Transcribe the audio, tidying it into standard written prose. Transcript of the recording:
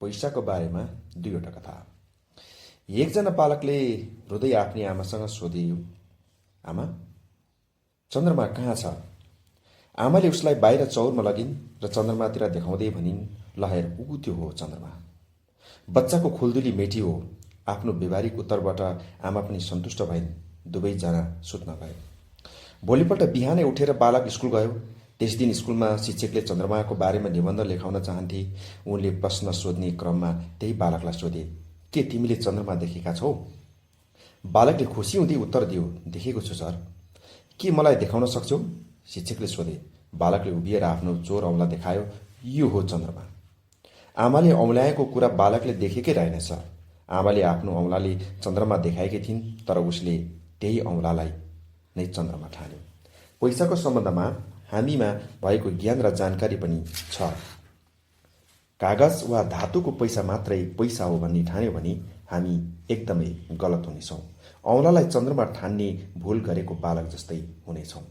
पैसाको बारेमा दुईवटा कथा। एकजना बालकले रुँदै आफ्नी आमासँग सोध्यो, आमा, चन्द्रमा कहाँ छ? आमाले उसलाई बाहिर चौरमा लगिन् र चन्द्रमातिर देखाउँदै भनिन्, ल हेर, ऊ त्यो हो चन्द्रमा। बच्चाको खुल्दुली मेटियो। आफ्नो व्यवहारिक उत्तरबाट आमा पनि सन्तुष्ट भइन्। दुवैजना सुत्न गए। भोलिपल्ट बिहानै उठेर बालक स्कुल गयो। त्यस दिन स्कुलमा शिक्षकले चन्द्रमाको बारेमा निबन्ध लेखाउन चाहन्थे। उनले प्रश्न सोध्ने क्रममा त्यही बालकलाई सोधे, के तिमीले चन्द्रमा देखेका छौ? बालकले खुसी हुँदै उत्तर दियो, देखेको छु सर। के मलाई देखाउन सक्छौ? शिक्षकले सोधे। बालकले उभिएर आफ्नो चोर औँला देखायो, यो हो चन्द्रमा। आमाले औँल्याएको कुरा बालकले देखेकै रहेन सर। आमाले आफ्नो औँलाले चन्द्रमा देखाएकी थिइन्, तर उसले त्यही औँलालाई नै चन्द्रमा ठान्यो। पैसाको सम्बन्धमा हामीमा भएको ज्ञान र जानकारी पनि छ। कागज वा धातुको पैसा मात्रै पैसा हो भन्ने ठान्यो भने हामी एकदमै गलत हुनेछौँ। औँलालाई चन्द्रमा ठान्ने भुल गरेको बालक जस्तै हुनेछौँ।